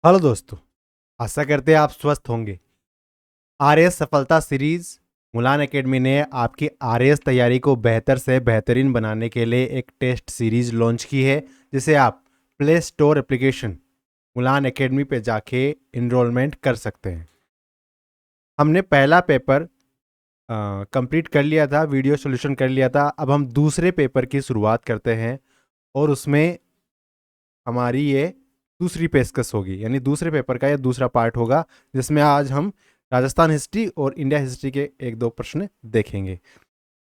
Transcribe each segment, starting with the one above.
Hello दोस्तों। आशा करते हैं आप स्वस्थ होंगे। आरएएस सफलता सीरीज मुलान एकेडमी ने आपकी आरएएस तैयारी को बेहतर से बेहतरीन बनाने के लिए एक टेस्ट सीरीज लॉन्च की है, जिसे आप play store application Mulan academy पे जाके इनरोलमेंट कर सकते हैं। हमने पहला पेपर कंप्लीट कर लिया था, वीडियो सॉल्यूशन कर लिया था। अब हम दूसरे पेपर की शुरुआत करते हैं और उसमें हमारी ये दूसरी पेशकश होगी, यानी दूसरे पेपर का ये दूसरा पार्ट होगा, जिसमें आज हम राजस्थान हिस्ट्री और इंडिया हिस्ट्री के एक दो प्रश्न देखेंगे।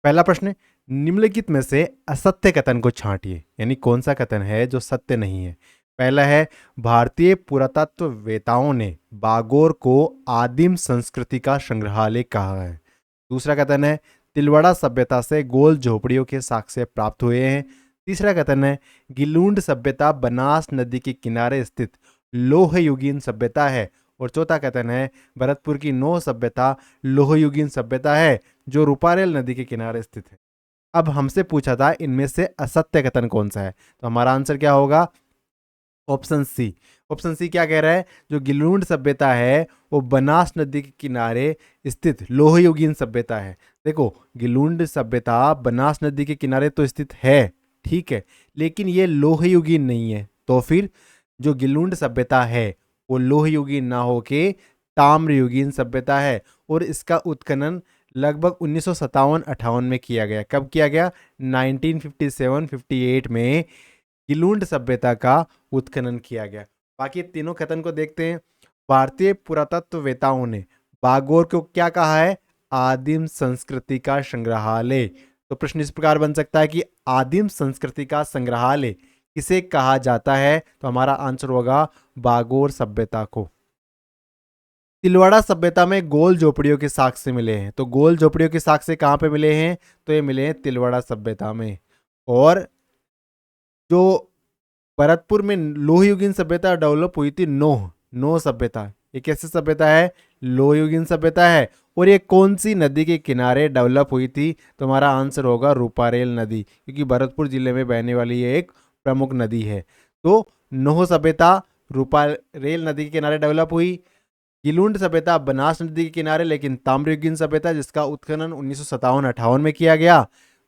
पहला प्रश्न, निम्नलिखित में से असत्य कथन को छांटिए, यानी कौन सा कथन है जो सत्य नहीं है। पहला है, भारतीय पुरातत्ववेताओं ने बागोर को आदिम संस्कृति का संग्रहालय कहा है। दूसरा कथन है, तिलवाड़ा सभ्यता से गोल झोपड़ियों के साक्ष्य प्राप्त हुए हैं। तीसरा कथन है, गिलूंड सभ्यता बनास नदी के किनारे स्थित लोहयुगीन सभ्यता है। और चौथा कथन है, भरतपुर की नौ सभ्यता लोहयुगीन सभ्यता है जो रूपारेल नदी के किनारे स्थित है। अब हमसे पूछा था इनमें से असत्य कथन कौन सा है, तो हमारा आंसर क्या होगा? Option C. ऑप्शन सी क्या कह रहा है? जो गिलूंड सभ्यता है वो बनास नदी के किनारे स्थित लोहयुगीन सभ्यता है। देखो, गिलूंड सभ्यता बनास नदी के किनारे तो स्थित है, ठीक है, लेकिन ये लोहयुगीन नहीं है। तो फिर जो गिलूंड सभ्यता है वो लोहयुगीन ना होके ताम्रयुगीन सभ्यता है। और इसका उत्खनन लगभग 1957-58 में किया गया। कब किया गया? 1957-58 में गिलूंड सभ्यता का उत्खनन किया गया। बाकी तीनों कथन को देखते हैं। भारतीय पुरातत्ववेताओं ने बागोर को क्या कहा है? आदिम संस्कृति का संग्रहालय। तो प्रश्न इस प्रकार बन सकता है कि आदिम संस्कृति का संग्रहालय किसे कहा जाता है? तो हमारा आंसर होगा बागोर सभ्यता को। तिलवाड़ा सभ्यता में गोल झोपड़ियों के साक्ष्य मिले हैं। तो गोल झोपड़ियों के साक्ष्य कहाँ पे मिले हैं? तो ये मिले हैं तिलवाड़ा सभ्यता में। और जो भरतपुर में लोहयुगीन सभ्यता डेवलप हुई थी, नोह नोह सभ्यता, ये कैसी सभ्यता है? लोहयुगीन सभ्यता है। और ये कौन सी नदी के किनारे डेवलप हुई थी? तो हमारा आंसर होगा रूपारेल नदी, क्योंकि भरतपुर जिले में बहने वाली ये एक प्रमुख नदी है। तो नोह सभ्यता रूपारेल नदी के किनारे डेवलप हुई। गिलूंड सभ्यता बनास नदी के किनारे, लेकिन ताम्रयुगीन सभ्यता जिसका उत्खनन 1957-58 में किया गया।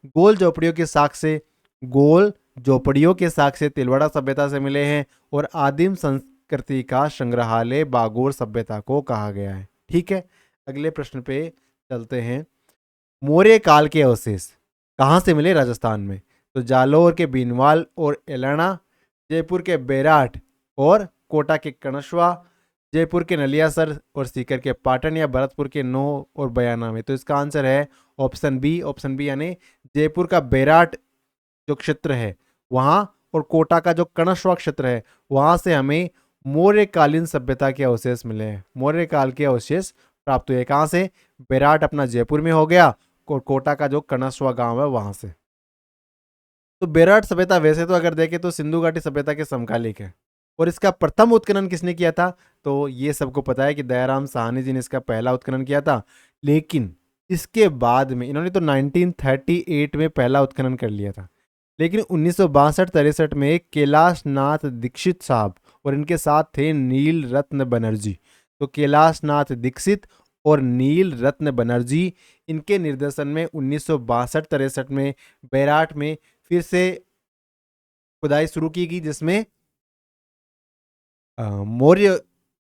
गोल झोपड़ियों के साक्ष्य गोल झोपड़ियों के साक्ष्य तिलवाड़ा सभ्यता से मिले हैं। और आदिम संस्कृति का संग्रहालय बागोर सभ्यता को कहा गया है। ठीक है, अगले प्रश्न पे चलते हैं। मौर्य काल के अवशेष कहाँ से मिले राजस्थान में? तो जालौर के बीनवाल और एलना, जयपुर के बेराट और कोटा के कणशवा, जयपुर के नलियासर और सीकर के पाटन, या भरतपुर के नो और बयाना में। तो इसका आंसर है ऑप्शन बी। ऑप्शन बी यानी जयपुर का बेराट जो क्षेत्र है वहां और कोटा का जो कणशवा क्षेत्र है वहां से हमें मौर्यकालीन सभ्यता के अवशेष मिले हैं। मौर्य काल के अवशेष प्राप्त हुए कहाँ से? बेराट अपना जयपुर में हो गया, और कोटा का जो कणशवा गांव है वहां से। तो बेराट सभ्यता वैसे तो अगर देखें तो सिंधु घाटी सभ्यता के समकालिक है। और इसका प्रथम उत्खनन किसने किया था? तो ये सबको पता है कि दयाराम साहनी जी ने इसका पहला उत्खनन किया था। लेकिन इसके बाद में इन्होंने तो 1938 में पहला उत्खनन कर लिया था, लेकिन 1962-63 में कैलाश नाथ दीक्षित साहब और इनके साथ थे नील रत्न बनर्जी। तो कैलाश नाथ दीक्षित और नील रत्न बनर्जी, इनके निर्देशन में 1962-63 में बैराट में फिर से खुदाई शुरू की गई, जिसमें मौर्य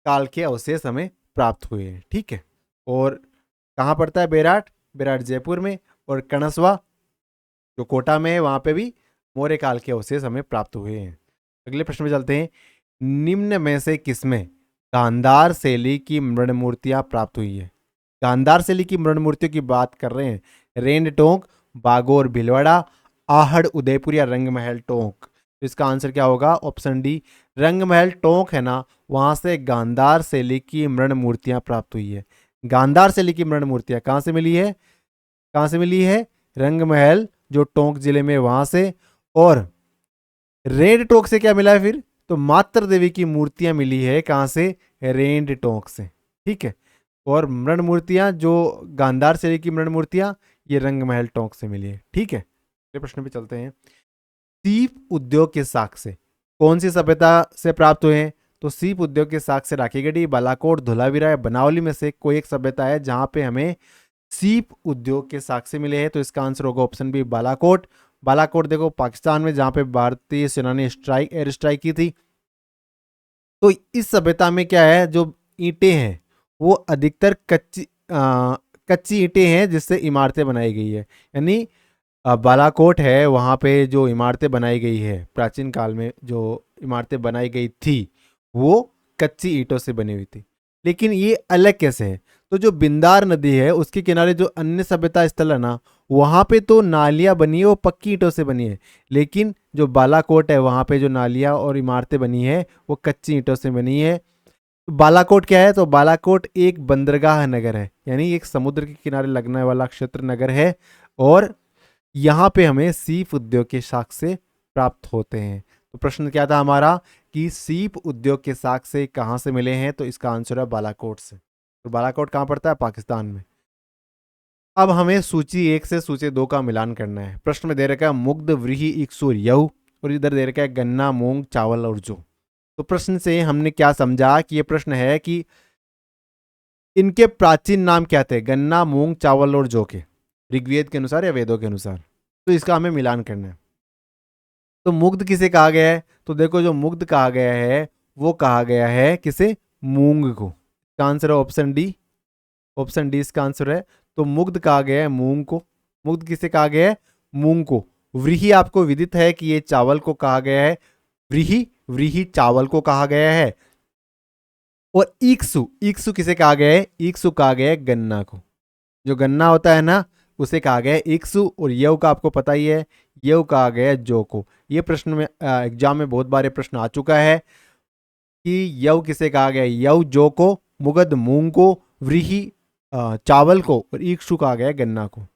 काल के अवशेष हमें प्राप्त हुए हैं। ठीक है, और कहाँ पड़ता है बैराट? बैराट जयपुर में, और कणसवा जो कोटा में है वहां पे भी मौर्य काल के अवशेष हमें प्राप्त हुए हैं। अगले प्रश्न में चलते हैं। निम्न में से किसमें गांधार शैली की मृण मूर्तियां प्राप्त हुई है? गांधार शैली की मृण मूर्तियों की बात कर रहे हैं। रेंड टोंक, बागोर भीलवाड़ा, आहड़ उदयपुर या रंगमहल टोंक। तो इसका आंसर क्या होगा? ऑप्शन डी, रंगमहल टोंक है ना, वहां से गांधार शैली की मृण मूर्तियां प्राप्त हुई है। गांधार शैली की मृण मूर्तियां कहां से मिली है? कहां से मिली है? रंगमहल जो टोंक जिले में वहां से। और रेड टोंक से क्या मिला है फिर? तो मात्र देवी की मूर्तियां मिली है कहां से? रेंड टोंक से। ठीक है, और मृण मूर्तियां जो गांधार शैली की मृण मूर्तियां ये रंगमहल टोंक से मिली है। ठीक है, अगले प्रश्न पे चलते हैं। सीप उद्योग के साक्ष्य कौन सी सभ्यता से प्राप्त हुए हैं? तो सीप उद्योग के साक्ष्य से राखीगढ़ी, बालाकोट, धोलावीरा या बनावली में से कोई एक सभ्यता है जहां पे हमें सीप उद्योग के साक्ष्य मिले हैं। तो इसका आंसर होगा ऑप्शन बी बालाकोट। बालाकोट देखो पाकिस्तान में, जहां पे भारतीय सेना ने एयर स्ट्राइक की थी। तो इस सभ्यता में क्या है, जो ईंटें हैं वो अधिकतर कच्ची ईंटें हैं जिससे इमारतें बनाई गई है। यानी बालाकोट है, वहाँ पे जो इमारतें बनाई गई है प्राचीन काल में, जो इमारतें बनाई गई थी वो कच्ची ईंटों से बनी हुई थी। लेकिन ये अलग कैसे है, तो जो बिंदार नदी है उसके किनारे जो अन्य सभ्यता स्थल है ना, वहाँ पे तो नालियाँ बनी है वो पक्की ईंटों से बनी है। लेकिन जो बालाकोट है वहाँ पे जो नालियाँ और इमारतें बनी है वो कच्ची ईंटों से बनी है। बालाकोट क्या है, तो बालाकोट एक बंदरगाह नगर है, यानी एक समुद्र के किनारे लगने वाला क्षेत्र नगर है। और यहाँ पे हमें सीप उद्योग के साक्ष्य प्राप्त होते हैं। तो प्रश्न क्या था हमारा कि सीप उद्योग के साक्ष्य कहाँ से मिले हैं, तो इसका आंसर है बालाकोट से। तो बालाकोट कहाँ पड़ता है, पाकिस्तान में। अब हमें सूची 1 से सूची 2 का मिलान करना है। प्रश्न में दे रखा है मुग्ध, व्रीहि, इक्सुर, यऊ, और इधर दे रखा है गन्ना, मूंग, चावल और जौ। तो प्रश्न से हमने क्या समझा कि ये प्रश्न है कि इनके प्राचीन नाम क्या थे, गन्ना, मूंग, चावल और जौ के, ऋग्वेद के अनुसार या वेदों के अनुसार। तो इसका हमें मिलान करना है। तो मुग्ध किसे कहा गया है, तो देखो जो मुग्ध कहा गया है वो कहा गया है किसे, मूंग को। इसका आंसर है ऑप्शन डी। ऑप्शन डी इसका आंसर है। तो मुग्ध कहा गया है मूंग को। मुग्ध किसे कहा गया है, मूंग को। व्रीहि आपको विदित है कि ये चावल को कहा गया है, व्रीहि व्रीहि चावल को कहा गया है। और ईक्सु, ईक्सु किसे कहा गया है, ईक्सु कहा गया है गन्ना को। जो गन्ना होता है ना उसे कहा गया है ईक्सु। और यव का आपको पता ही है, यव कहा गया है जौ को। ये प्रश्न में एग्जाम में बहुत बार प्रश्न आ चुका है कि यव किसे कहा गया है, यव जौ को, मुगध मूंग को, व्रीहि चावल को, और ईक्सु कहा गया है गन्ना को।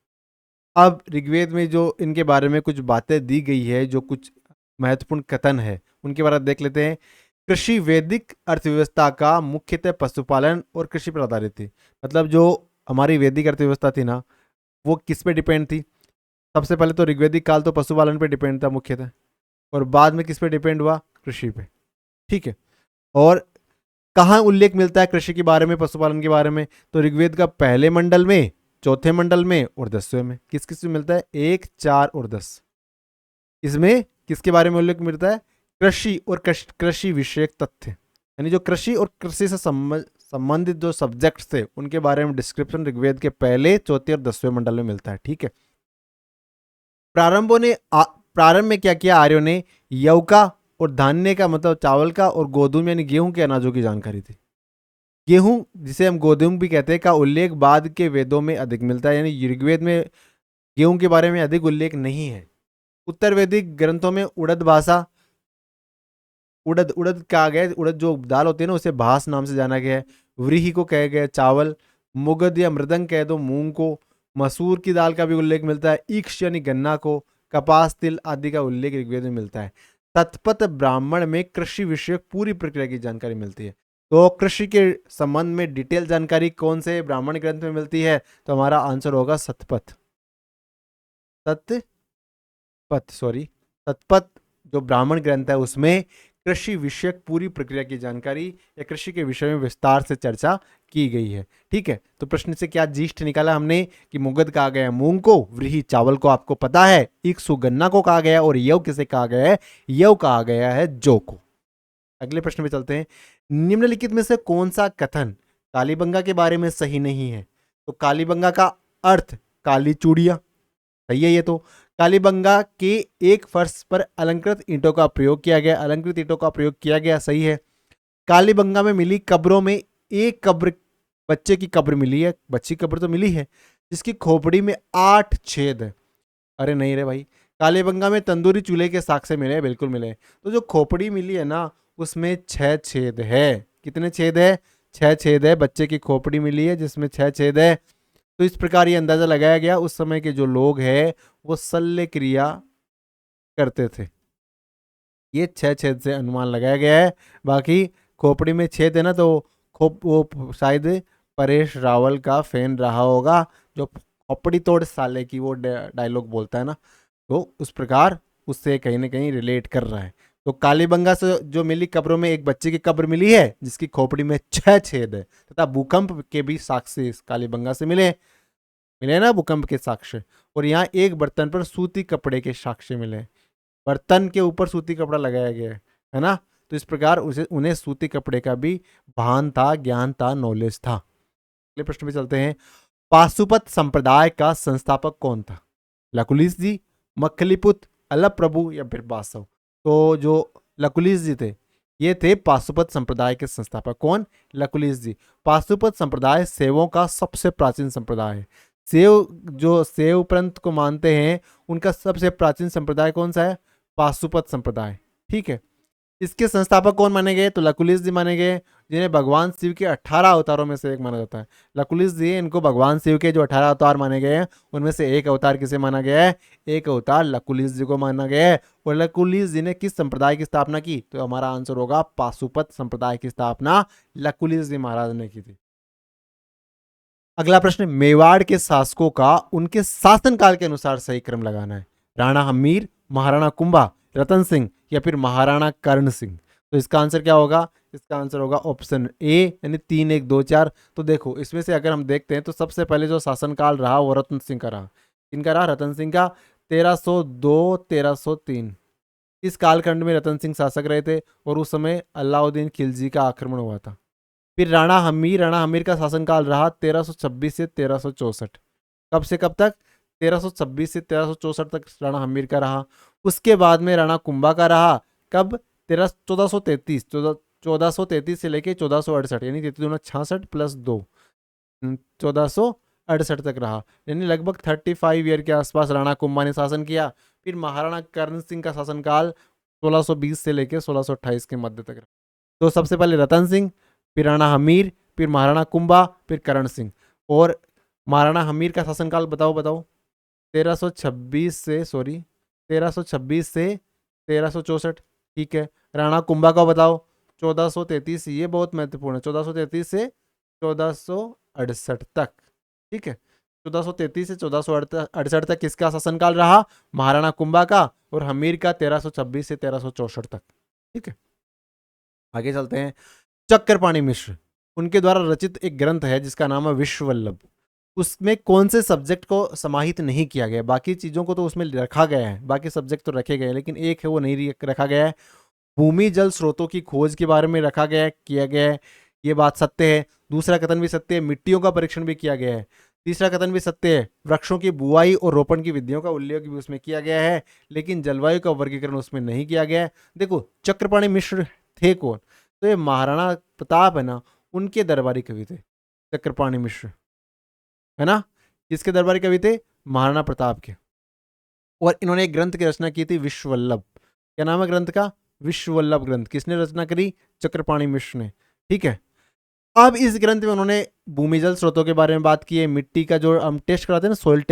अब ऋग्वेद में जो इनके बारे में कुछ बातें दी गई है, जो कुछ महत्वपूर्ण कथन है उनके बारे में देख लेते हैं। कृषि वैदिक अर्थव्यवस्था का मुख्यतः पशुपालन और कृषि पर आधारित थी। मतलब जो हमारी वैदिक अर्थव्यवस्था थी ना वो किस पे डिपेंड थी, सबसे पहले तो ऋग्वेदिक काल तो पशुपालन पे डिपेंड था मुख्यतः, और बाद में किस पे डिपेंड हुआ, कृषि पे। ठीक है। और कहाँ उल्लेख मिलता है कृषि के बारे में, पशुपालन के बारे में, तो ऋग्वेद का पहले मंडल में, चौथे मंडल में और 10वें में। किस किस में मिलता है, 1, 4 और 10। इसमें किसके बारे में उल्लेख मिलता है, कृषि और कृषि विषयक तथ्य, यानी जो कृषि और कृषि से संबंधित जो सब्जेक्ट्स थे उनके बारे में डिस्क्रिप्शन ऋग्वेद के पहले, चौथे और 10वें मंडल में मिलता है। ठीक है। प्रारंभ में क्या किया आर्यों ने, यव का और धान्य का मतलब चावल का, और गोधूम यानी गेहूं के अनाजों की जानकारी थी। गेहूं जिसे हम गोधूम भी कहते हैं का उल्लेख बाद के वेदों में अधिक मिलता है, यानी ऋग्वेद में गेहूं के बारे में अधिक उल्लेख नहीं है। उत्तर वैदिक ग्रंथों में उड़द भाषा, उड़द उड़द कहा गया है, उड़द जो दाल होती है ना उसे भास नाम से जाना गया है। व्रीहि को कहा गया है चावल, मुगध या मृदंग कह दो मूंग को, मसूर की दाल का भी उल्लेख मिलता है, ईक्ष यानी गन्ना को, कपास, तिल आदि का उल्लेख ऋग्वेद में मिलता है। तत्पत ब्राह्मण में कृषि विषयक पूरी प्रक्रिया की जानकारी मिलती है। तो कृषि के संबंध में डिटेल जानकारी कौन से ब्राह्मण ग्रंथ में मिलती है, तो हमारा आंसर होगा सतपथ। तत्पत जो ब्राह्मण ग्रंथ है उसमें कृषि विषयक पूरी प्रक्रिया की जानकारी या कृषि के विषय में विस्तार से चर्चा की गई है। ठीक है। तो प्रश्न से क्या जीष्ट निकाला हमने कि मुगध कहा गया मूंग को, व्रीहि चावल को आपको पता है, इक्सु गन्ना को कहा गया, और यव किसे कहा गया है, यव कहा गया है जौ को। अगले प्रश्न में चलते हैं। निम्नलिखित में से कौन सा कथन कालीबंगा के बारे में सही नहीं है, तो कालीबंगा का अर्थ काली चूड़ियां, सही है ये तो। कालीबंगा के एक फर्श पर अलंकृत ईंटों का प्रयोग किया गया, अलंकृत ईंटों का प्रयोग किया गया, सही है। कालीबंगा में मिली कब्रों में एक कब्र, बच्चे की कब्र मिली है, बच्ची कब्र तो मिली है, जिसकी खोपड़ी में 8 छेद है। अरे नहीं रे भाई, कालीबंगा में तंदूरी चूल्हे के साक्ष्य मिले, बिल्कुल मिले। तो जो खोपड़ी मिली है ना उसमें 6 छेद है। कितने छेद है, 6 छेद है। बच्चे की खोपड़ी मिली है जिसमें 6 छेद है। तो इस प्रकार ये अंदाजा लगाया गया उस समय के जो लोग हैं वो शल्य क्रिया करते थे। ये 6 छेद से अनुमान लगाया गया है। बाकी खोपड़ी में छेद है ना, तो वो शायद परेश रावल का फैन रहा होगा जो खोपड़ी तोड़ साले की वो डायलॉग बोलता है ना, तो उस प्रकार उससे कहीं ना कहीं रिलेट कर रहा है। तो कालीबंगा से जो मिली कब्रों में एक बच्चे की कब्र मिली है जिसकी खोपड़ी में 6 छेद है, तथा भूकंप के भी साक्ष्य इस कालीबंगा से मिले मिले ना, भूकंप के साक्ष्य। और यहाँ एक बर्तन पर सूती कपड़े के साक्ष्य मिले, बर्तन के ऊपर सूती कपड़ा लगाया गया है ना। तो इस प्रकार उसे उन्हें सूती कपड़े का भी भान था, ज्ञान था, नॉलेज था। अगले प्रश्न पे चलते हैं। पाशुपत संप्रदाय का संस्थापक कौन था? लकुलिस जी, मक्खलीपुत्र, अल्लभ प्रभु या फिर बासव? तो जो लकुलिस जी थे ये थे पाशुपत संप्रदाय के संस्थापक। कौन? लकुलिस जी। पाशुपत संप्रदाय सेवों का सबसे प्राचीन संप्रदाय है। सेव जो सेव पंथ को मानते हैं उनका सबसे प्राचीन संप्रदाय कौन सा है? पाशुपत संप्रदाय। ठीक है। इसके संस्थापक कौन माने गए? तो लकुलिस जी माने गए, जिन्हें भगवान शिव के 18 अवतारों में से एक माना जाता है। लकुलिस जी, इनको भगवान शिव के जो 18 अवतार माने गए हैं उनमें से एक अवतार किसे माना गया है? एक अवतार लकुलिस जी को माना गया है। और लकुलिस जी ने किस संप्रदाय की स्थापना की? तो हमारा आंसर होगा पाशुपत संप्रदाय की स्थापना लकुलिस जी महाराज ने की थी। अगला प्रश्न, मेवाड़ के शासकों का उनके शासनकाल के अनुसार सही क्रम लगाना है। राणा हमीर, महाराणा कुंभा, रतन सिंह या फिर महाराणा कर्ण सिंह? तो इसका आंसर क्या होगा? इसका आंसर होगा ऑप्शन ए, यानी 3 1 2 4। तो देखो इसमें से अगर हम देखते हैं तो सबसे पहले जो शासनकाल रहा वो रतन सिंह का रहा। इनका रहा रतन सिंह का 1302 1303। इस कालखंड में रतन सिंह शासक रहे थे और उस समय अलाउद्दीन खिलजी का आक्रमण हुआ था। फिर राणा हमीर का शासनकाल रहा 1326 से 1364। कब से कब तक? 1326 से 1364 तक राणा हमीर का रहा। उसके बाद में राणा कुंभा का रहा। कब? 1433 से लेके 1468, यानी 33×66 प्लस 2, 1468 तक रहा, यानी लगभग 35 ईयर के आसपास राणा कुंभा ने शासन किया। फिर महाराणा कर्ण सिंह का शासनकाल 1620 से लेकर 1628 के मध्य तक रहा। तो सबसे पहले रतन सिंह, फिर राणा हमीर, फिर महाराणा कुंभा, फिर करण सिंह। और महाराणा हमीर का शासनकाल बताओ बताओ? 1326 से 1364। ठीक है। राणा कुंभा का बताओ? 1433। ये बहुत महत्वपूर्ण है, 1433 से 1468 तक। ठीक है। 1433 से 1468 तक किसका शासनकाल रहा? महाराणा कुंभा का। और हमीर का 1326 से 1364 तक। ठीक है। आगे चलते हैं। चक्रपाणी मिश्र, उनके द्वारा रचित एक ग्रंथ है जिसका नाम है विश्ववल्लभ। उसमें कौन से सब्जेक्ट को समाहित नहीं किया गया? बाकी चीजों को तो उसमें रखा गया है, बाकी सब्जेक्ट तो रखे गए हैं, लेकिन एक है वो नहीं रखा गया है। भूमि जल स्रोतों की खोज के बारे में रखा गया है, किया गया है, ये बात सत्य है। दूसरा कथन भी सत्य है, मिट्टियों का परीक्षण भी किया गया है। तीसरा कथन भी सत्य है, वृक्षों की बुआई और रोपण की विधियों का उल्लेख भी उसमें किया गया है, लेकिन जलवायु का वर्गीकरण उसमें नहीं किया गया है। देखो चक्रपाणी मिश्र थे कौन? तो ये महाराणा प्रताप है ना, उनके दरबारी कवि थे चक्रपाणी मिश्र, है ना। किसके दरबारी कवि थे? महाराणा प्रताप के। और इन्होंने एक ग्रंथ की रचना की थी विश्ववल्लभ। क्या नाम है ग्रंथ का? विश्ववल्लभ ग्रंथ। किसने रचना करी? चक्रपाणी मिश्र ने। ठीक है। अब इस ग्रंथ में उन्होंने भूमिजल स्रोतों के बारे में बात की है, मिट्टी का जो हम टेस्ट कराते हैं ना, सोयल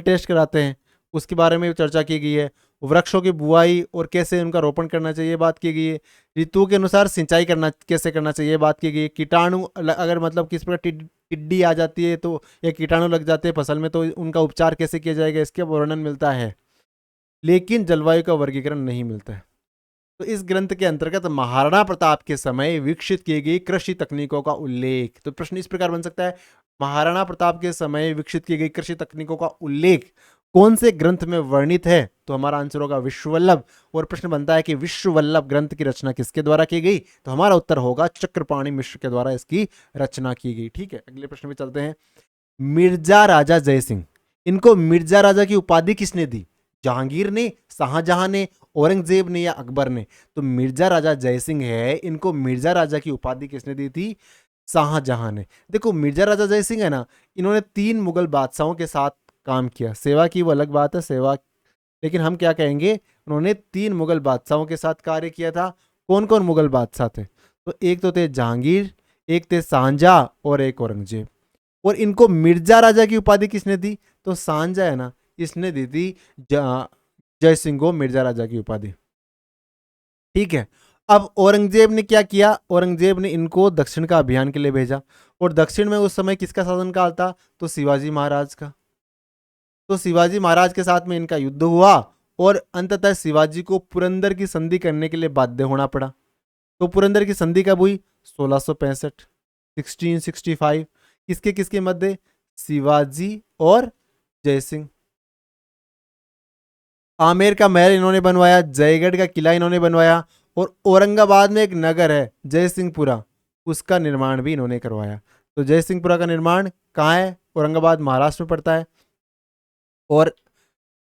टेस्ट कराते हैं, उसके बारे में चर्चा की गई है। वृक्षों की बुआई और कैसे उनका रोपण करना चाहिए बात की गई है। ऋतुओं के अनुसार सिंचाई करना कैसे करना चाहिए बात की गई है। कीटाणु अगर मतलब किस प्रकार टिड्डी आ जाती है तो या कीटाणु लग जाते हैं फसल में तो उनका उपचार कैसे किया जाएगा इसके वर्णन मिलता है, लेकिन जलवायु का वर्गीकरण नहीं मिलता है। तो इस ग्रंथ के अंतर्गत महाराणा प्रताप के समय विकसित की गई कृषि तकनीकों का उल्लेख। तो प्रश्न इस प्रकार बन सकता है, महाराणा प्रताप के समय विकसित की गई कृषि तकनीकों का उल्लेख कौन से ग्रंथ में वर्णित है? तो हमारा आंसर होगा विश्ववल्लभ। और प्रश्न बनता है कि विश्ववल्लभ ग्रंथ की रचना किसके द्वारा की गई? तो हमारा उत्तर होगा चक्रपाणी मिश्र के द्वारा इसकी रचना की गई। ठीक है। अगले प्रश्न में चलते हैं। मिर्जा राजा जयसिंह, इनको मिर्जा राजा की उपाधि किसने दी? जहांगीर ने, शाहजहां ने, औरंगजेब ने या अकबर ने? तो मिर्जा राजा जयसिंह है, इनको मिर्जा राजा की उपाधि किसने दी थी? शाहजहां ने। देखो मिर्जा राजा जयसिंह है ना, इन्होंने 3 मुगल बादशाहों के साथ काम किया। सेवा की वो अलग बात है, सेवा, लेकिन हम क्या कहेंगे, उन्होंने 3 मुगल बादशाहों के साथ कार्य किया था। कौन कौन मुगल बादशाह थे? तो एक तो थे जहांगीर, एक थे शाहजहां और एक औरंगजेब। और इनको मिर्जा राजा की उपाधि किसने दी? तो शाहजहां है ना, इसने दी थी जय सिंह को मिर्जा राजा की उपाधि। ठीक है। अब औरंगजेब ने क्या किया? औरंगजेब ने इनको दक्षिण का अभियान के लिए भेजा। और दक्षिण में उस समय किसका शासनकाल था? तो शिवाजी महाराज का। तो शिवाजी महाराज के साथ में इनका युद्ध हुआ और अंततः शिवाजी को पुरंदर की संधि करने के लिए बाध्य होना पड़ा। तो पुरंदर की संधि कब हुई? 1665, 1665। किसके किसके मध्य? शिवाजी और जयसिंह। आमेर का महल इन्होंने बनवाया, जयगढ़ का किला इन्होंने बनवाया, और औरंगाबाद में एक नगर है जयसिंहपुरा, उसका निर्माण भी इन्होंने करवाया। तो जयसिंहपुरा का निर्माण कहाँ है? औरंगाबाद महाराष्ट्र में पड़ता है। और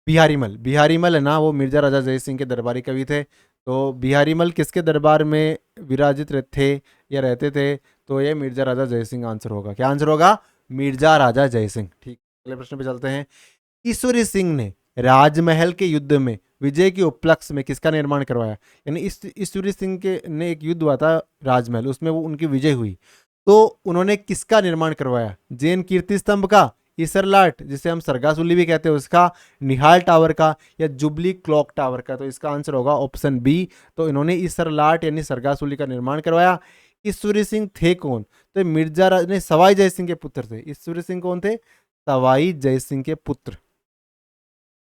बिहारीमल, बिहारीमल है ना, वो मिर्जा राजा जयसिंह के दरबारी कवि थे। तो बिहारीमल किसके दरबार में विराजित थे या रहते थे? तो ये मिर्जा राजा जयसिंह आंसर होगा। क्या आंसर होगा? मिर्जा राजा जयसिंह। ठीक, अगले प्रश्न पे चलते हैं। ईश्वरी सिंह ने राजमहल के युद्ध में विजय के उपलक्ष्य में किसका निर्माण करवाया? यानी इस ईश्वरी सिंह के ने एक युद्ध हुआ था राजमहल, उसमें वो उनकी विजय हुई, तो उन्होंने किसका निर्माण करवाया? जैन कीर्ति स्तंभ का, ईसरलाट जिसे हम सरगासुली भी कहते हैं उसका, निहाल टावर का, या जुबली क्लॉक टावर का? तो इसका आंसर होगा ऑप्शन बी। तो इन्होंने ईसरलाट यानी सरगासुली का निर्माण करवाया। ईश्वरी सिंह थे कौन? तो मिर्जा ने सवाई जय सिंह के पुत्र थे। ईश्वरी सिंह कौन थे? सवाई जय सिंह के पुत्र।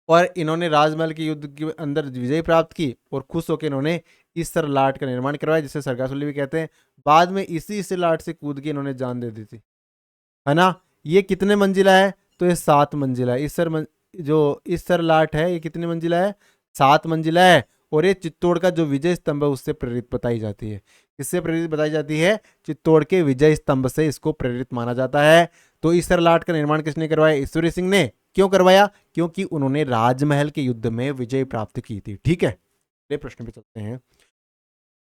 और इन्होंने राजमहल के युद्ध के अंदर विजय प्राप्त की और खुश होकर इन्होंने ईसरलाट का निर्माण करवाया, जिसे सरगासुली भी कहते हैं। बाद में इसी ईसरलाट से कूद के इन्होंने जान दे दी थी, है ना। ये कितने मंजिला है? तो ये 7 मंजिला है। जो ईसरलाट है ये कितनी मंजिला है? 7 मंजिला है। और ये चित्तौड़ का जो विजय स्तंभ है उससे प्रेरित बताई जाती है। किससे प्रेरित बताई जाती है? चित्तौड़ के विजय स्तंभ से इसको प्रेरित माना जाता है। तो ईसरलाट का निर्माण किसने करवाया? ईश्वरी सिंह ने। क्यों करवाया? क्योंकि उन्होंने राजमहल के युद्ध में विजय प्राप्त की थी। ठीक है, अगले प्रश्न पे चलते हैं।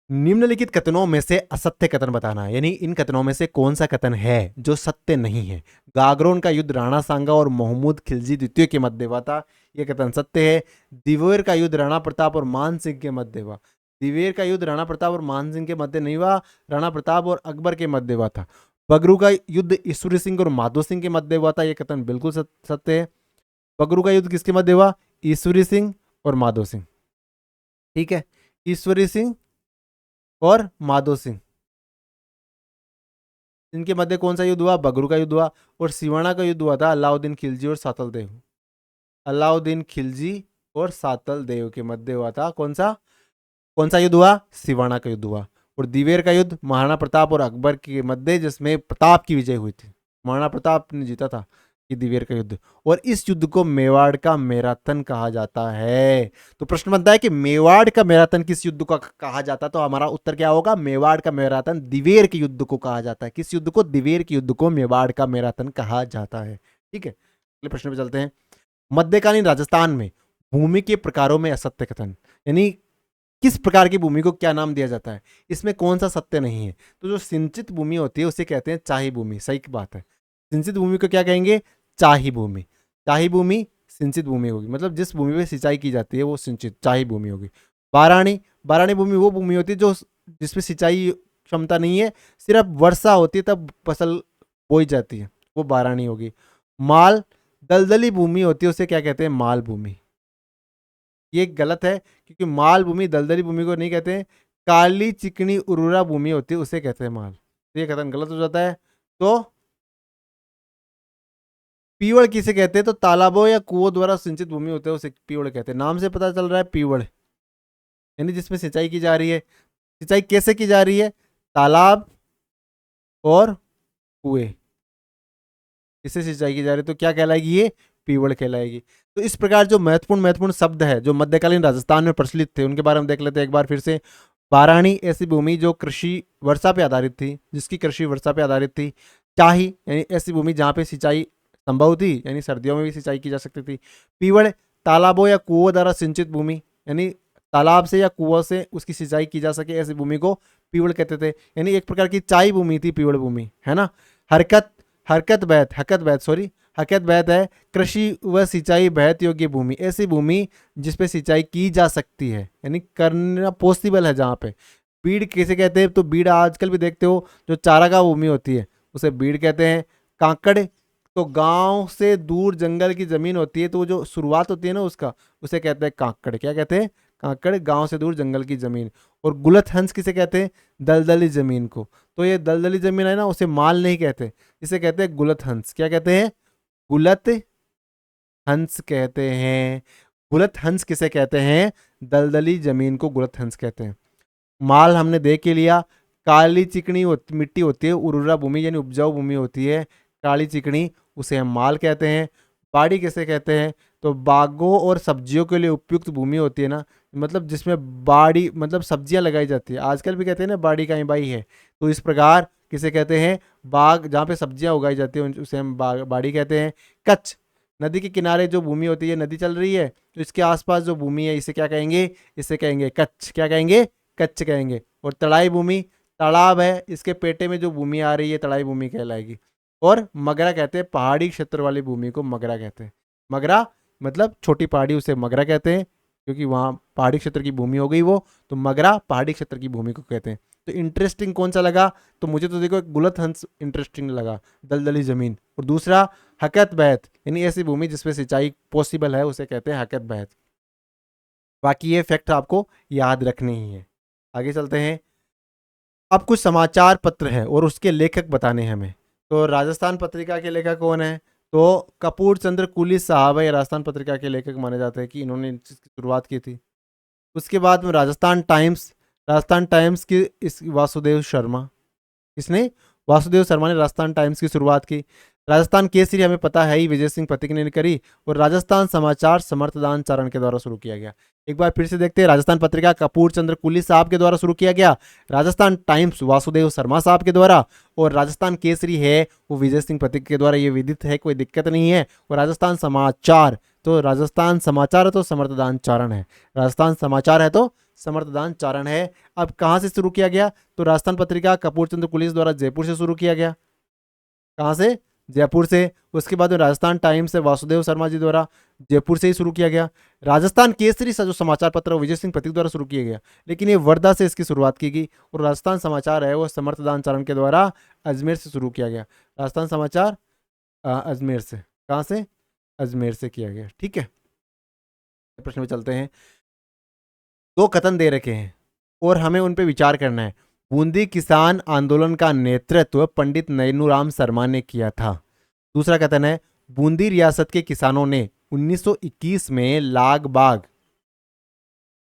निम्नलिखित कथनों में से असत्य कथन बताना है, यानी इन कथनों में से कौन सा कथन है जो सत्य नहीं है। गागरोन का युद्ध राणा सांगा और मोहम्मद खिलजी द्वितीय के मध्य हुआ था, यह कथन सत्य है। दिवेर का युद्ध राणा प्रताप और मान सिंह के मध्य हुआ। दिवेर का युद्ध राणा प्रताप और मान सिंह के मध्य नहीं हुआ, राणा प्रताप और अकबर के मध्य हुआ था। बगरू का युद्ध ईश्वरी सिंह और माधो सिंह के मध्य हुआ था, यह कथन बिल्कुल सत्य है। बगरू का युद्ध किसके मध्य हुआ? ईश्वरी सिंह और माधो सिंह। ठीक है, ईश्वरी सिंह और माधो सिंह, इनके मध्य कौन सा युद्ध हुआ? बगरू का युद्ध हुआ। और सिवाना का युद्ध हुआ था अलाउद्दीन खिलजी और सातल देव। अलाउद्दीन खिलजी और सातल देव के मध्य हुआ था। कौन सा युद्ध हुआ? सिवाना का युद्ध हुआ। और दिवेर का युद्ध महाराणा प्रताप और अकबर के मध्य, जिसमें प्रताप की विजय हुई थी। महाराणा प्रताप ने जीता था कि दिवेर का युद्ध। और इस युद्ध को मेवाड़ का मैराथन कहा जाता है। तो प्रश्न बनता है कि मेवाड़ का मैराथन किस युद्ध को कहा जाता है? तो हमारा उत्तर क्या होगा? मेवाड़ का मैराथन दिवेर के युद्ध को कहा जाता है। किस युद्ध को? दिवेर के युद्ध को मेवाड़ का मैराथन कहा जाता है। ठीक है, अगले प्रश्न पे चलते हैं। मध्यकालीन राजस्थान में भूमि के प्रकारों में असत्य कथन, यानी किस प्रकार की भूमि को क्या नाम दिया जाता है, इसमें कौन सा सत्य नहीं है? तो जो सिंचित भूमि होती है उसे कहते हैं चाही भूमि। सही बात है, सिंचित भूमि को क्या कहेंगे? चाही भूमि। चाही भूमि सिंचित भूमि होगी, मतलब जिस भूमि पे सिंचाई की जाती है वो सिंचित चाही भूमि होगी। बारानी, बारानी भूमि वो भूमि होती है जो जिसमें सिंचाई क्षमता नहीं है, सिर्फ वर्षा होती है तब फसल बोई जाती है, वो बारानी होगी। माल, दलदली भूमि होती है उसे क्या कहते हैं? माल भूमि। ये गलत है, क्योंकि माल भूमि दलदली भूमि को नहीं कहते हैं। काली चिकनी उर्वरा भूमि होती है उसे कहते हैं माल। तो ये कथन गलत हो जाता है। तो पीवड़ किसे कहते हैं? तो तालाबों या कुओं द्वारा सिंचित भूमि होते हैं उसे पीवड़ कहते हैं। नाम से पता चल रहा है पीवड़, यानी जिसमें सिंचाई की जा रही है। सिंचाई कैसे की जा रही है? तालाब और कुएं, इससे सिंचाई की जा रही है, तो क्या कहलाएगी? ये पीवड़ कहलाएगी। तो इस प्रकार जो महत्वपूर्ण महत्वपूर्ण शब्द है जो मध्यकालीन राजस्थान में प्रचलित थे उनके बारे में देख लेते हैं एक बार फिर से। बारानी ऐसी भूमि जो कृषि वर्षा पे आधारित थी, जिसकी कृषि वर्षा पे आधारित थी। चाही यानी ऐसी भूमि जहाँ पे सिंचाई संभव थी, यानी सर्दियों में भी सिंचाई की जा सकती थी। पीवड़, तालाबों या कुओं द्वारा सिंचित भूमि, यानी तालाब से या कुओं से उसकी सिंचाई की जा सके, ऐसी भूमि को पीवड़ कहते थे। यानी एक प्रकार की चाई भूमि थी पीवड़ भूमि, है ना। हरकत, हकत बैत है कृषि व सिंचाई बैत योग्य भूमि, ऐसी भूमि जिसपे सिंचाई की जा सकती है, यानी करना पॉसिबल है जहाँ पे। बीड़ किसे कहते हैं? तो बीड़ आजकल भी देखते हो जो चारागाह भूमि होती है उसे बीड़ कहते हैं। कांकड़, तो गांव से दूर जंगल की जमीन होती है, तो वो जो शुरुआत होती है ना उसका, उसे कहते हैं कांकड़। क्या कहते हैं? कांकड़, गांव से दूर जंगल की जमीन। और गुलत हंस किसे कहते हैं? दलदली जमीन को। तो ये दलदली जमीन है ना, उसे माल नहीं कहते, इसे कहते हैं गुलत हंस। क्या कहते हैं? गुलत हंस कहते हैं। गुलत हंस किसे कहते हैं? दलदली जमीन को गुलत हंस कहते हैं। माल हमने देख के लिया, काली चिकनी मिट्टी होती है, उर्वरा भूमि यानी उपजाऊ भूमि होती है काली चिकनी, उसे हम माल कहते हैं। बाड़ी किसे कहते हैं? तो बागों और सब्जियों के लिए उपयुक्त भूमि होती है ना, मतलब जिसमें बाड़ी मतलब सब्जियां लगाई जाती है, आजकल भी कहते हैं ना बाड़ी का बाई है, तो इस प्रकार किसे कहते हैं? बाग, जहाँ पे सब्जियां उगाई जाती है उसे हम बाड़ी कहते हैं। कच्छ, नदी के किनारे जो भूमि होती है, नदी चल रही है तो इसके आसपास जो भूमि है इसे क्या कहेंगे? इसे कहेंगे कच्छ। क्या कहेंगे? कच्छ कहेंगे। और तड़ाई भूमि, तालाब है, इसके पेटे में जो भूमि आ रही है तड़ाई भूमि कहलाएगी। और मगरा कहते हैं पहाड़ी क्षेत्र वाली भूमि को मगरा कहते हैं। मगरा मतलब छोटी पहाड़ी, उसे मगरा कहते हैं, क्योंकि वहाँ पहाड़ी क्षेत्र की भूमि हो गई वो, तो मगरा पहाड़ी क्षेत्र की भूमि को कहते हैं। तो इंटरेस्टिंग कौन सा लगा? तो मुझे तो देखो गुलत हंस इंटरेस्टिंग लगा, दलदली जमीन। और दूसरा हकत बहत, यानी ऐसी भूमि जिसमें सिंचाई पॉसिबल है उसे कहते हैं हकत बहत। बाकी ये फैक्ट आपको याद रखने ही है। आगे चलते हैं। अब कुछ समाचार पत्र है और उसके लेखक बताने हैं हमें। तो राजस्थान पत्रिका के लेखक कौन है? तो कपूर चंद्र कुली साहब है, राजस्थान पत्रिका के लेखक माने जाते हैं कि इन्होंने इन चीज़ की शुरुआत की थी। उसके बाद में राजस्थान टाइम्स की इस वासुदेव शर्मा, किसने? वासुदेव शर्मा ने राजस्थान टाइम्स की शुरुआत की। राजस्थान केसरी हमें पता है ही, विजय सिंह पथिक ने करी। और राजस्थान समाचार समर्थदान चारण के द्वारा शुरू किया गया। एक बार फिर से देखते हैं। राजस्थान पत्रिका कपूर चंद्र कुली साहब के द्वारा शुरू किया गया, राजस्थान टाइम्स वासुदेव शर्मा साहब के द्वारा, और राजस्थान केसरी है वो विजय सिंह पथिक के द्वारा। ये विदित है, कोई दिक्कत नहीं है। और राजस्थान समाचार, तो राजस्थान समाचार है तो समर्थदान चारण है, राजस्थान समाचार है तो समर्थदान चारण है। अब कहाँ से शुरू किया गया? तो राजस्थान पत्रिका कपूर चंद्र कुली द्वारा जयपुर से शुरू किया गया। कहाँ से? जयपुर से। उसके बाद में राजस्थान टाइम्स है वासुदेव शर्मा जी द्वारा, जयपुर से ही शुरू किया गया। राजस्थान केसरी सा जो समाचार पत्र विजय सिंह पथिक द्वारा शुरू किया गया, लेकिन ये वर्धा से इसकी शुरुआत की गई। और राजस्थान समाचार है वो समर्थदान चारण के द्वारा अजमेर से शुरू किया गया। राजस्थान समाचार अजमेर से, कहाँ से? अजमेर से किया गया। ठीक है, प्रश्न में चलते हैं। दो कथन दे रखे हैं और हमें उन पर विचार करना है। बूंदी किसान आंदोलन का नेतृत्व पंडित नैनूराम शर्मा ने किया था। दूसरा कथन है, बूंदी रियासत के किसानों ने 1921 में लाग बाग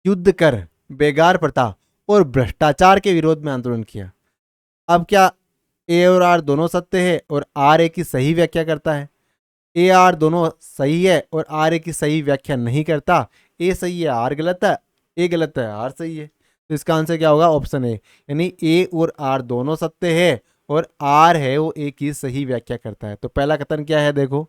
युद्ध कर बेगार प्रथा और भ्रष्टाचार के विरोध में आंदोलन किया। अब क्या ए और आर दोनों सत्य है और आर ए की सही व्याख्या करता है? ए आर दोनों सही है और आर ए की सही व्याख्या नहीं करता। ए सही है, आर गलत है, ए गलत है, आर सही है। तो इसका आंसर क्या होगा? ऑप्शन ए, यानी ए और आर दोनों सत्य है और आर है वो ए की सही व्याख्या करता है। तो पहला कथन क्या है? देखो,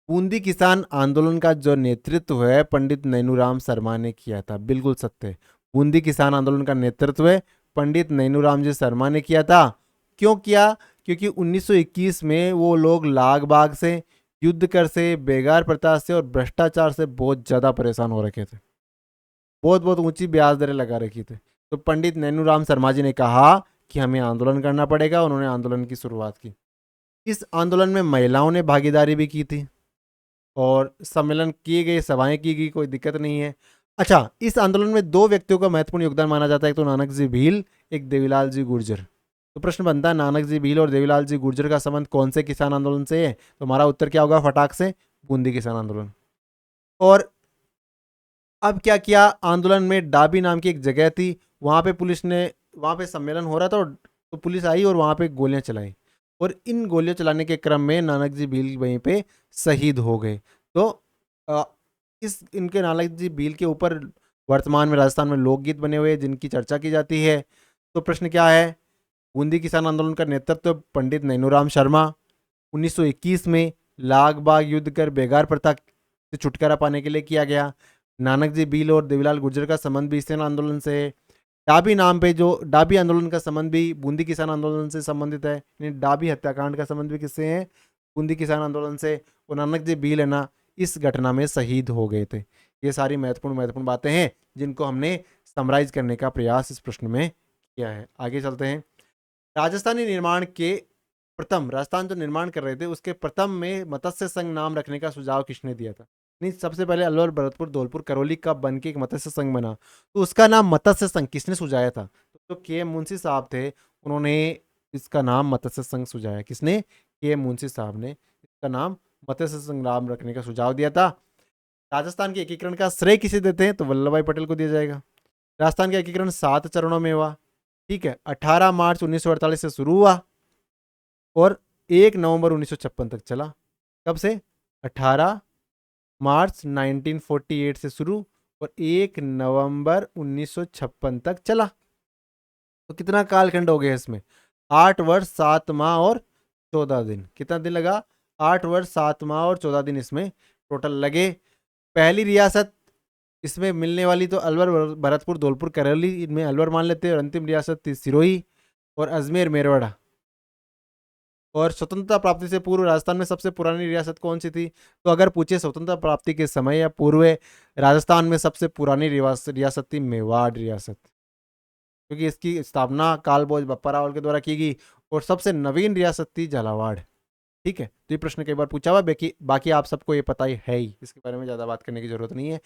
बूंदी किसान आंदोलन का जो नेतृत्व है पंडित नैनूराम शर्मा ने किया था, बिल्कुल सत्य है। बूंदी किसान आंदोलन का नेतृत्व है पंडित नैनूराम जी शर्मा ने किया था। क्यों किया? क्योंकि 1921 में वो लोग लाग बाग से, युद्ध कर से, बेगार प्रथा से और भ्रष्टाचार से बहुत ज़्यादा परेशान हो रखे थे। बहुत बहुत ऊंची ब्याज दरें लगा रखी थी। तो पंडित नैनूराम शर्मा जी ने कहा कि हमें आंदोलन करना पड़ेगा। उन्होंने आंदोलन की शुरुआत की। इस आंदोलन में महिलाओं ने भागीदारी भी की थी और सम्मेलन किए गए, सभाएं की गई, कोई दिक्कत नहीं है। अच्छा, इस आंदोलन में दो व्यक्तियों का महत्वपूर्ण योगदान माना जाता है, एक तो नानक जी भील, एक देवीलाल जी गुर्जर। तो प्रश्न बनता है नानक जी भील और देवीलाल जी गुर्जर का संबंध कौन से किसान आंदोलन से है? तो हमारा उत्तर क्या होगा? फटाक से, बूंदी किसान आंदोलन। और अब क्या किया? आंदोलन में डाबी नाम की एक जगह थी, वहां पे पुलिस ने, वहां पे सम्मेलन हो रहा था तो पुलिस आई और वहां पे गोलियां चलाई। और इन गोलियां चलाने के क्रम में नानक जी भील वहीं पे शहीद हो गए। तो अ, इस इनके नानक जी भील के ऊपर वर्तमान में राजस्थान में लोकगीत बने हुए हैं जिनकी चर्चा की जाती है। तो प्रश्न क्या है? बूंदी किसान आंदोलन का नेतृत्व पंडित नैनूराम शर्मा, 1921 में लाग बाग युद्ध कर बेगार प्रथा से छुटकारा पाने के लिए किया गया। नानक जी भील और देवीलाल गुर्जर का संबंध भी इस आंदोलन से है। डाबी नाम पे जो डाबी आंदोलन का संबंध भी बूंदी किसान आंदोलन से संबंधित है, यानी डाबी हत्याकांड का संबंध भी किससे है? बूंदी किसान आंदोलन से। और नानक जी भील है ना, इस घटना में शहीद हो गए थे। ये सारी महत्वपूर्ण बातें हैं जिनको हमने समराइज करने का प्रयास इस प्रश्न में किया है। आगे चलते हैं। राजस्थानी निर्माण के प्रथम, राजस्थान जो निर्माण कर रहे थे उसके प्रथम में मत्स्य संघ नाम रखने का सुझाव किसने दिया था? नहीं, सबसे पहले अलवर, भरतपुर, धौलपुर, करौली का बन के एक मत्स्य संघ बना, तो उसका नाम मत्स्य संघ किसने सुझाया था? तो जो के एम मुंशी साहब थे उन्होंने इसका नाम मत्स्य संघ सुझाया। किसने? के एम मुंशी साहब ने इसका नाम मत्स्य संग्राम रखने का सुझाव दिया था। राजस्थान के एकीकरण का श्रेय किसे देते हैं, तो वल्लभ भाई पटेल को दिया जाएगा। राजस्थान का एकीकरण 7 चरणों में हुआ, ठीक है। 18 मार्च 1948 से शुरू हुआ और 1 नवंबर 1956 तक चला। कब से? 18 मार्च 1948 से शुरू और 1 नवंबर 1956 तक चला। तो कितना कालखंड हो गया इसमें? 8 वर्ष 7 माह और 14 दिन। कितना दिन लगा? 8 वर्ष 7 माह और 14 दिन इसमें टोटल लगे। पहली रियासत इसमें मिलने वाली तो अलवर, भरतपुर, धौलपुर, करौली, इनमें अलवर मान लेते हैं। और अंतिम रियासत थी सिरोही और अजमेर, मेरवाड़ा। और स्वतंत्रता प्राप्ति से पूर्व राजस्थान में सबसे पुरानी रियासत कौन सी थी? तो अगर पूछे स्वतंत्रता प्राप्ति के समय या पूर्व, राजस्थान में सबसे पुरानी रियासत थी मेवाड़ रियासत, क्योंकि इसकी स्थापना कालभोज बप्पा रावल के द्वारा की गई। और सबसे नवीन रियासत थी झालावाड़, ठीक है। तो ये प्रश्न कई बार पूछा हुआ, बाकी आप सबको ये पता ही है ही, इसके बारे में ज्यादा बात करने की जरूरत नहीं है।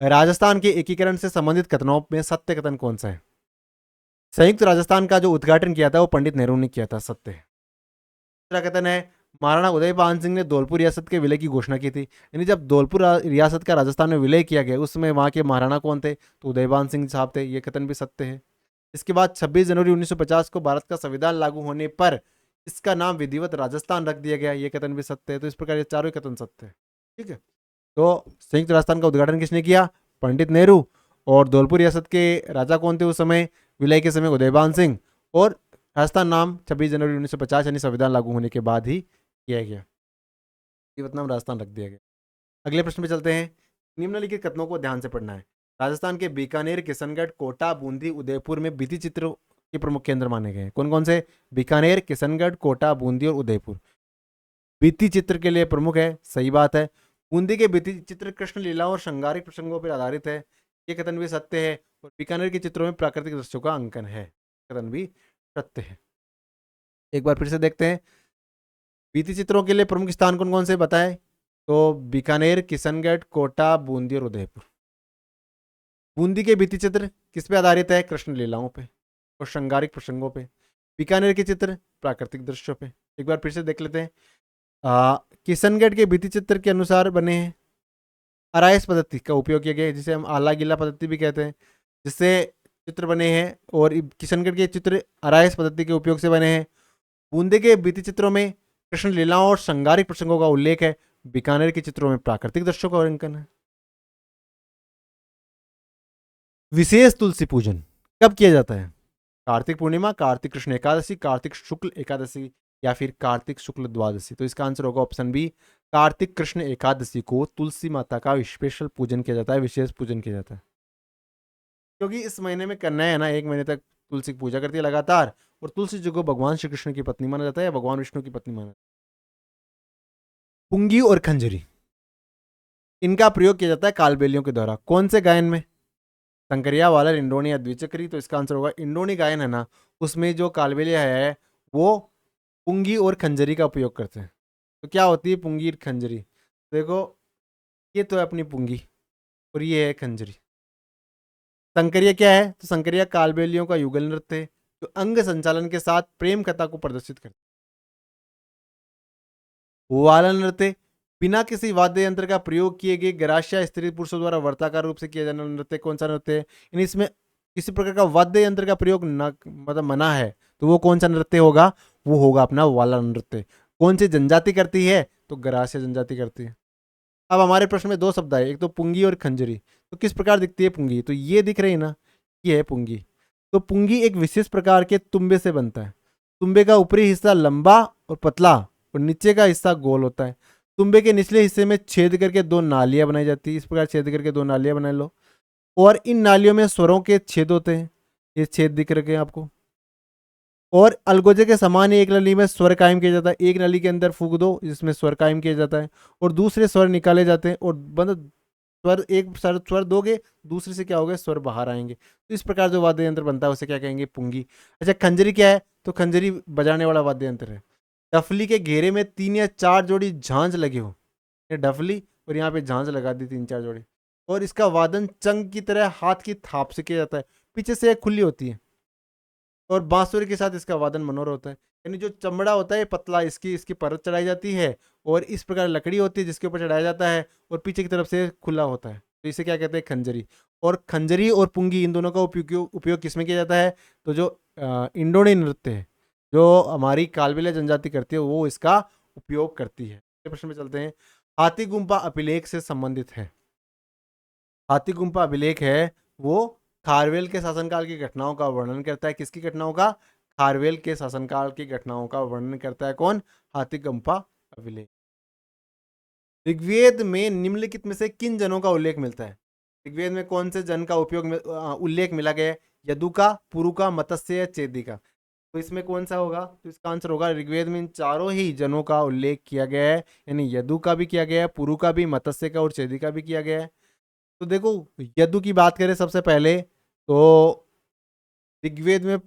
राजस्थान के एकीकरण से संबंधित कथनों में सत्य कथन कौन सा है? संयुक्त राजस्थान का जो उद्घाटन किया था वो पंडित नेहरू ने किया था, सत्य है। दूसरा कथन है महाराणा उदयपान सिंह ने धौलपुर रियासत के विलय की घोषणा की थी। यानी जब धौलपुर रियासत का राजस्थान में विलय किया गया, उसमें वहां के महाराणा कौन थे? तो उदयपान सिंह साहब थे। ये कथन भी सत्य है। इसके बाद 26 जनवरी 1950 को भारत का संविधान लागू होने पर इसका नाम विधिवत राजस्थान रख दिया गया। ये कथन भी सत्य है। तो इस प्रकार ये चारों कथन सत्य है, ठीक है। तो संयुक्त राजस्थान का उद्घाटन किसने किया? पंडित नेहरू। और धौलपुर रियासत के राजा कौन थे उस समय, विलय के समय? उदयपान सिंह। और राजस्थान नाम 26 जनवरी 1950 यानी संविधान लागू होने के बाद ही किया गया, विधिवत नाम राजस्थान रख दिया गया। अगले प्रश्न पे चलते हैं। निम्नलिखित कथनों को ध्यान से पढ़ना है। राजस्थान के बीकानेर, किशनगढ़, कोटा, बूंदी, उदयपुर में भित्ति चित्र के प्रमुख केंद्र माने गए हैं। कौन कौन से? बीकानेर, किशनगढ़, कोटा, बूंदी और उदयपुर भित्ति चित्र के लिए प्रमुख है। सही बात है। बूंदी के भित्ति चित्र कृष्ण लीला और श्रृंगारिक प्रसंगों पर आधारित है। ये कथन भी सत्य है। और बीकानेर के चित्रों में प्राकृतिक दृश्यों का अंकन है, कथन भी सत्य है। एक बार फिर से देखते हैं भित्ति चित्रों के लिए प्रमुख स्थान कौन कौन से बताए। तो बीकानेर, किशनगढ़, कोटा, बूंदी और उदयपुर। बूंदी के भित्ति चित्र किस पे आधारित है? कृष्ण लीलाओं पे और श्रृंगारिक प्रसंगों पे। बीकानेर के चित्र प्राकृतिक दृश्यों पे। एक बार फिर से देख लेते हैं। किशनगढ़ के भित्ति चित्र के अनुसार बने हैं। अराइस पद्धति का उपयोग किया गया है, जिसे हम आला गिला पद्धति भी कहते हैं, जिससे चित्र बने हैं। और किशनगढ़ के चित्र अराइस पद्धति के उपयोग से बने हैं। बूंदी के भित्ति चित्रों में कृष्ण लीलाओं और श्रृंगारिक प्रसंगों का उल्लेख है। बीकानेर के चित्रों में प्राकृतिक दृश्यों का अंकन है। विशेष तुलसी पूजन कब किया जाता है? कार्तिक पूर्णिमा, कार्तिक कृष्ण एकादशी, कार्तिक शुक्ल एकादशी या फिर कार्तिक शुक्ल द्वादशी। तो इसका आंसर होगा ऑप्शन बी, कार्तिक कृष्ण एकादशी को तुलसी माता का स्पेशल पूजन किया जाता है, विशेष पूजन किया जाता है। क्योंकि इस महीने में कन्या है ना, 1 महीने तक तुलसी की पूजा करती है लगातार। और तुलसी जी को भगवान श्री कृष्ण की पत्नी माना जाता है या भगवान विष्णु की पत्नी माना जाता है। पुंगी और खंजरी, इनका प्रयोग किया जाता है कालबेलियों के द्वारा। कौन से गायन में? संकरिया, वालर, इंडोनी या द्विचक्री। तो इसका आंसर होगा इंडोनी गायन है ना, उसमें जो कालबेलिया है वो पुंगी और खंजरी का उपयोग करते हैं। तो क्या होती है पुंगी और खंजरी? देखो ये तो है अपनी पुंगी और ये है खंजरी। संकरिया क्या है? तो संकरिया कालबेलियों का युगल नृत्य है, जो अंग संचालन के साथ प्रेम कथा को प्रदर्शित करता है। वालन नृत्य बिना किसी वाद्य यंत्र का प्रयोग किए गए गराशिया स्त्री पुरुषों द्वारा वर्ताकार रूप से किया जाने वाला नृत्य कौन सा नृत्य है? यानी इसमें किसी प्रकार का वाद्य यंत्र का प्रयोग न मतलब मना है, तो वो कौन सा नृत्य होगा? वो होगा अपना वाला नृत्य। कौन सी जनजाति करती है? तो गरासिया जनजाति करती है। अब हमारे प्रश्न में 2 शब्द आए, एक तो पुंगी और खंजरी। तो किस प्रकार दिखती है पुंगी? तो ये दिख रही है ना, ये है पुंगी। तो पुंगी एक विशेष प्रकार के तुम्बे से बनता है। तुम्बे का ऊपरी हिस्सा लंबा और पतला और नीचे का हिस्सा गोल होता है। तुम्बे के निचले हिस्से में छेद करके 2 नालियां बनाई जाती है। इस प्रकार छेद करके 2 नालियां बना लो। और इन नालियों में स्वरों के छेद होते हैं। ये छेद दिख रखे हैं आपको। और अलगोजे के समान ही एक नली में स्वर कायम किया जाता है। एक नली के अंदर फूंक दो, जिसमें स्वर कायम किया जाता है और दूसरे स्वर निकाले जाते हैं। और बंद स्वर, एक स्वर दोगे, दूसरे से क्या होगा? स्वर बाहर आएंगे। तो इस प्रकार जो वाद्य यंत्र बनता है उसे क्या कहेंगे? पुंगी। अच्छा, खंजरी क्या है? तो खंजरी बजाने वाला वाद्य यंत्र है। डफली के घेरे में 3 या 4 जोड़ी झांझ लगे हो। ये डफली और यहाँ पे झांझ लगा दी 3-4 जोड़ी। और इसका वादन चंग की तरह हाथ की थाप से किया जाता है। पीछे से एक खुली होती है और बांसुरी के साथ इसका वादन मनोहर होता है। यानी जो चमड़ा होता है पतला, इसकी इसकी परत चढ़ाई जाती है, और इस प्रकार लकड़ी होती है जिसके ऊपर चढ़ाया जाता है, और पीछे की तरफ से खुला होता है, तो इसे क्या कहते हैं, खंजरी। और खंजरी और पुंगी इन दोनों का उपयोग उपयोग किसमें किया जाता है, तो जो इंडोनी नृत्य है, जो हमारी कालबेलिया जनजाति करती है, वो इसका उपयोग करती है। अगले प्रश्न में चलते हैं। हाथी गुम्फा अभिलेख से संबंधित है। हाथी गुम्फा अभिलेख है वो खारवेल के शासनकाल की घटनाओं का वर्णन करता है। किसकी घटनाओं का, खारवेल के शासनकाल की घटनाओं का वर्णन करता है कौन, हाथी गुम्फा अभिलेख। ऋग्वेद में निम्नलिखित में से किन जनों का उल्लेख मिलता है। ऋग्वेद में कौन से जन का उल्लेख मिला गया है, यदु का, पुरु का, मत्स्य या चेदी का। तो इसमें कौन सा होगा, तो इसका आंसर होगा ऋग्वेद में इन चारों ही जनों का उल्लेख किया गया है, यानी यदु का भी किया गया है, पुरु का भी, मत्स्य का और चेदी का भी किया गया है। तो देखो, यदु की बात करें सबसे पहले, तो ऋग्वेद में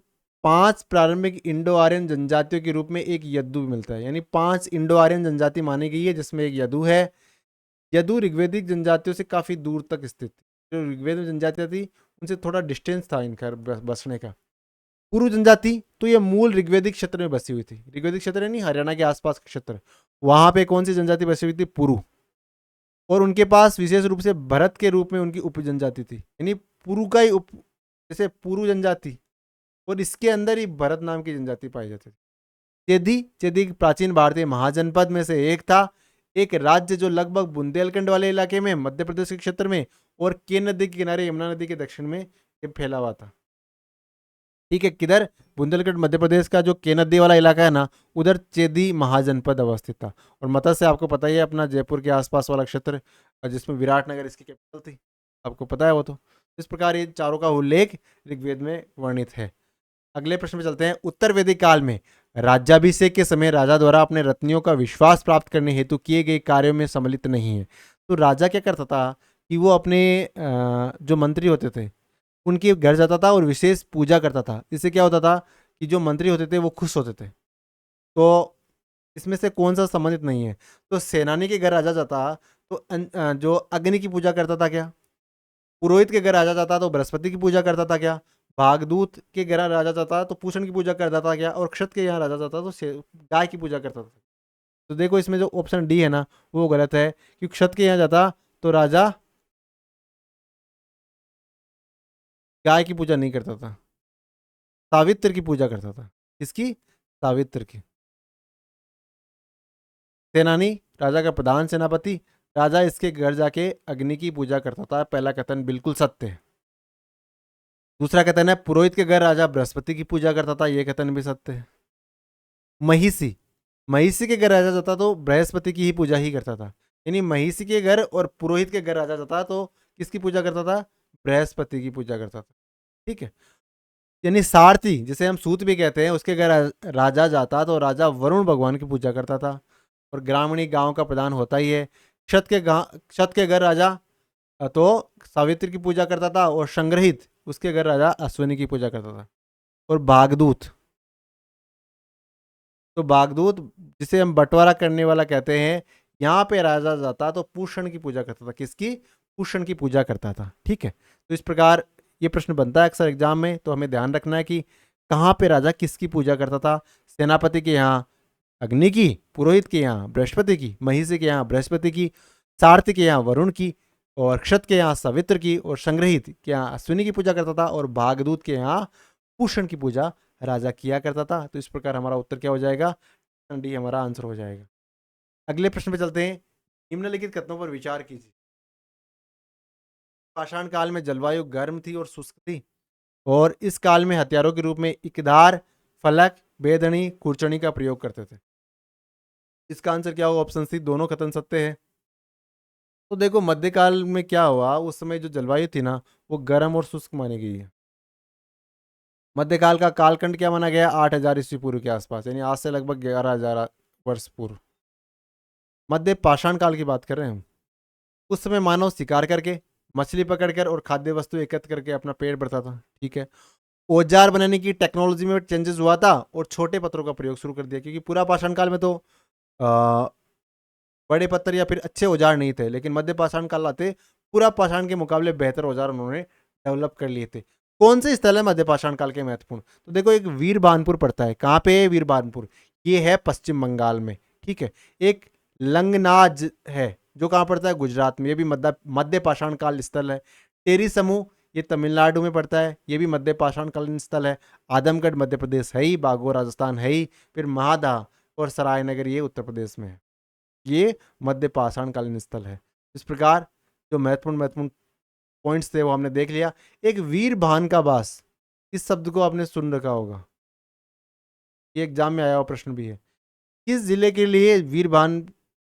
5 प्रारंभिक इंडो आर्यन जनजातियों के रूप में एक यदु मिलता है, यानी 5 इंडो आर्यन जनजाति मानी गई है जिसमें एक यदु है। यदु ऋग्वेदिक जनजातियों से काफी दूर तक स्थित थी। जो ऋग्वेद में जनजातियां थी उनसे थोड़ा डिस्टेंस था इनका बसने का। पुरु जनजाति तो ये मूल ऋग्वेदिक क्षेत्र में बसी हुई थी। ऋग्वेदिक क्षेत्र है नहीं, हरियाणा के आसपास का क्षेत्र, वहां पे कौन सी जनजाति बसी हुई थी, पुरु। और उनके पास विशेष रूप से भरत के रूप में उनकी उप जनजाति थी, यानी पुरु का ही जैसे पुरु जनजाति, और इसके अंदर ही भरत नाम की जनजाति पाई जाती थी। चेदी, चेदी प्राचीन भारतीय महाजनपद में से एक था, एक राज्य जो लगभग बुंदेलखंड वाले इलाके में, मध्य प्रदेश के क्षेत्र में, और केन नदी के किनारे यमुना नदी के दक्षिण में ये फैला हुआ था। ठीक है, किधर, बुंदेलखंड मध्य प्रदेश का जो केन नदी वाला इलाका है ना, उधर चेदी महाजनपद अवस्थित था। और मत्स्य आपको पता ही है, अपना जयपुर के आसपास वाला क्षेत्र, जिसमें विराटनगर इसकी कैपिटल थी, आपको पता है वो। तो इस प्रकार ये चारों का उल्लेख ऋग्वेद में वर्णित है। अगले प्रश्न में चलते हैं। उत्तर वैदिक काल में राज्याभिषेक के समय राजा द्वारा अपने रत्नियों का विश्वास प्राप्त करने हेतु किए गए कार्यों में सम्मिलित नहीं है। तो राजा क्या करता था कि वो अपने जो मंत्री होते थे उनके घर जाता था और विशेष पूजा करता था। इससे क्या होता था कि जो मंत्री होते थे वो खुश होते थे। तो इसमें से कौन सा संबंधित नहीं है, तो सेनानी के घर राजा जाता तो जो अग्नि की पूजा करता था क्या, पुरोहित के घर राजा जाता तो बृहस्पति की पूजा करता था क्या, भागदूत के घर राजा जाता तो पूषण की पूजा करता था क्या, और क्षत के यहाँ राजा जाता तो गाय की पूजा करता था। तो देखो इसमें जो ऑप्शन डी है ना वो गलत है, क्योंकि क्षत के यहाँ जाता तो राजा गाय की पूजा नहीं करता था, सावित्र की पूजा करता था। किसकी, सावित्र की। सेनानी, राजा का प्रधान सेनापति, राजा इसके घर जाके अग्नि की पूजा करता था। पहला कथन बिल्कुल सत्य है। दूसरा कथन है पुरोहित के घर राजा बृहस्पति की पूजा करता था, यह कथन भी सत्य है। महिषी, महिषी के घर राजा जाता तो बृहस्पति की ही पूजा ही करता था, यानी महिषी के घर और पुरोहित के घर राजा जाता तो किसकी पूजा करता था, बृहस्पति की पूजा करता था। ठीक है, यानी सारथी जिसे हम सूत भी कहते हैं उसके घर राजा जाता तो राजा वरुण भगवान की पूजा करता था। और ग्रामीणी गांव का प्रधान होता ही है। क्षत के घर राजा तो सावित्री की पूजा करता था, और संग्रहित उसके घर राजा अश्विनी की पूजा करता था। और बागदूत, तो बागदूत जिसे हम बंटवारा करने वाला कहते हैं, यहाँ पे राजा जाता तो पूषण की पूजा करता था। किसकी, पूषण की पूजा करता था। ठीक है, तो इस प्रकार ये प्रश्न बनता है अक्सर एग्जाम में, तो हमें ध्यान रखना है कि कहाँ पे राजा किसकी पूजा करता था। सेनापति के यहाँ अग्नि की, पुरोहित के यहाँ बृहस्पति की, महिषी के यहाँ बृहस्पति की, सारथी के यहाँ वरुण की, और क्षत के यहाँ सवित्र की, और संग्रहित के यहाँ अश्विनी की पूजा करता था, और भागदूत के यहाँ पूषण की पूजा राजा किया करता था। तो इस प्रकार हमारा उत्तर क्या हो जाएगा, डी हमारा आंसर हो जाएगा। अगले प्रश्न पे चलते हैं। निम्नलिखित कथनों पर विचार कीजिए। पाषाण काल में जलवायु गर्म थी और शुष्क थी, और इस काल में हथियारों के रूप में इकदार, फलक, बेदणी, कुर्चनी का प्रयोग करते थे। इसका आंसर क्या होगा, ऑप्शन सी, दोनों कथन सत्य है। तो देखो मध्यकाल में क्या हुआ, उस समय जो जलवायु थी ना वो गर्म और शुष्क मानी गई है। मध्यकाल का कालखंड क्या माना गया, 8000 ईस्वी पूर्व के आसपास, यानी आज से लगभग 11000 वर्ष पूर्व। मध्य पाषाण काल की बात कर रहे हैं हम। उस समय मानव शिकार करके, मछली पकड़कर और खाद्य वस्तु एकत्र करके अपना पेट भरता था। ठीक है, औजार बनाने की टेक्नोलॉजी में चेंजेस हुआ था और छोटे पत्थरों का प्रयोग शुरू कर दिया, क्योंकि पूरा पाषाण काल में तो आ, बड़े पत्थर या फिर अच्छे औजार नहीं थे, लेकिन मध्य पाषाण काल आते पूरा पाषाण के मुकाबले बेहतर औजार उन्होंने डेवलप कर लिए थे। कौन से स्थल है मध्य पाषाण काल के महत्वपूर्ण? तो देखो, एक वीरबानपुर पड़ता है। कहाँ पे है वीरबानपुर? ये है पश्चिम बंगाल में, ठीक है। एक लंगनाज है जो कहाँ पड़ता है? गुजरात में, ये भी मध्य मध्य पाषाण काल स्थल है। टेरी समूह ये तमिलनाडु में पड़ता है, ये भी मध्य पाषाण कालीन स्थल है। आदमगढ़ मध्य प्रदेश है ही, बागोर राजस्थान है ही, फिर महादा और सरायनगर ये उत्तर प्रदेश में है। ये मध्य पाषाण कालीन स्थल है। इस प्रकार जो महत्वपूर्ण महत्वपूर्ण पॉइंट्स थे वो हमने देख लिया। एक वीर भान का बास, इस शब्द को आपने सुन रखा होगा, ये एग्जाम में आया हुआ प्रश्न भी है। किस जिले के लिए वीर भान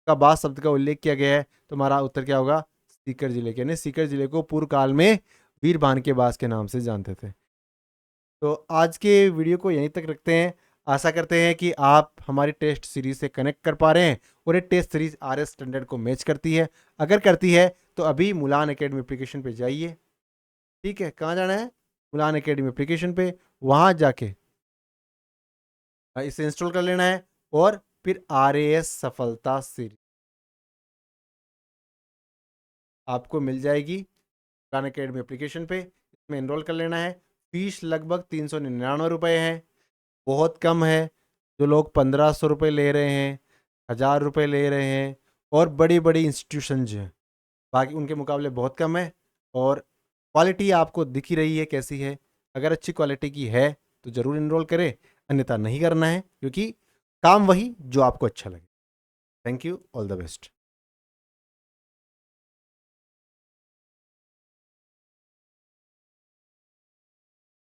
का बास शब्द का उल्लेख किया गया है? तो हमारा उत्तर क्या होगा? सीकर जिले के, यानी सीकर जिले को पूर्व काल में वीर भान के बास के नाम से जानते थे। तो आज के वीडियो को यहीं तक रखते हैं। आशा करते हैं कि आप हमारी टेस्ट सीरीज से कनेक्ट कर पा रहे हैं और ये टेस्ट सीरीज RS स्टैंडर्ड को मैच करती है। अगर करती है तो अभी मुलान एकेडमी एप्लीकेशन पे जाइए, ठीक है। कहाँ जाना है? मुलान एकेडमी एप्लीकेशन पे, वहाँ जाके इसे इंस्टॉल कर लेना है और फिर RAS सफलता सीरीज आपको मिल जाएगी मुलान एकेडमी एप्लीकेशन पे। इसमें एनरोल कर लेना है। फीस लगभग 399 रुपये है, बहुत कम है। जो लोग 1500 रुपये ले रहे हैं, 1000 रुपये ले रहे हैं, और बड़ी बड़ी इंस्टीट्यूशन जो हैं बाकी उनके मुकाबले बहुत कम है। और क्वालिटी आपको दिख ही रही है कैसी है। अगर अच्छी क्वालिटी की है तो ज़रूर इनरोल करें, अन्यथा नहीं करना है, क्योंकि काम वही जो आपको अच्छा लगे। Thank you, all the best.